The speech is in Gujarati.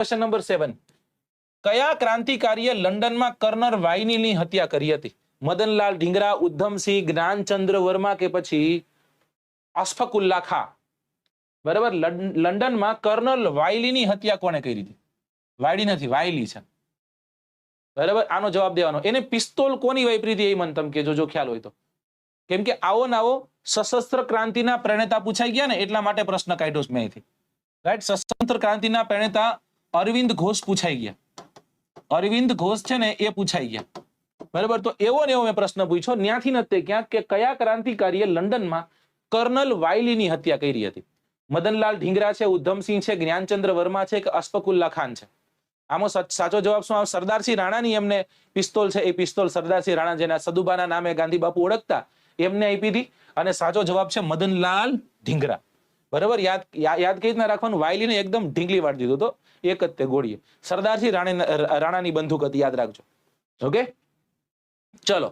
ક્વેશ્ચન નંબર 7 કયા ક્રાંતિકારીએ લંડનમાં કર્નલ વાયનીની હત્યા કરી હતી? મદનલાલ ઢીંગરા, ઉધમસિંહ, જ્ઞાનચંદ્ર વર્મા કે પછી અશફાકુલ્લા ખાં? બરાબર, લંડનમાં કર્નલ વાયલીની હત્યા કોણે કરી હતી? વાયલી નથી, વાયલી છે. બરાબર, આનો જવાબ દેવાનો. એને પિસ્તોલ કોની વાપરી હતી એ મને તમે કહેજો જો ખ્યાલ હોય તો. કેમ કે આવો નાવો સશસ્ત્ર ક્રાંતિના પ્રણેતા પૂછાઈ ગયા ને એટલા માટે પ્રશ્ન કાઢ્યો છે મેં અહીંથી. રાઈટ, સશસ્ત્ર ક્રાંતિના પ્રણેતા અરવિંદ ઘોષ પૂછાઈ ગયા. અરવિંદ ઘોષ છે ને એ પૂછાઈ ગયા. બરાબર, તો એવો ને એવો મેં પ્રશ્ન પૂછ્યો ત્યાંથી નથી ક્યાંક કે કયા ક્રાંતિકારીએ લંડનમાં કર્નલ વાયલીની હત્યા કરી હતી? મદનલાલ ઢીંગરા છે, ઉધમસિંહ છે, જ્ઞાનચંદ્ર વર્મા છે કે અશફાકુલ્લા ખાન છે? આમાં સાચો જવાબ શું આવે? સરદારસિંહ રાણાની એમને પિસ્તોલ છે, એ પિસ્તોલ સરદારસિંહ રાણા જેના સદુબાના નામે ગાંધી બાપુ ઓળખતા એમને આપી હતી. અને સાચો જવાબ છે મદનલાલ ઢીંગરા. બરાબર, યાદ કઈ રીતના રાખવાનું? વાયલીને એકદમ ઢીંગલી વાળી દીધો તો એક જ તે ગોળીએ. સરદારસિંહ રાણાની બંદૂક હતી, યાદ રાખજો. ઓકે, ચલો.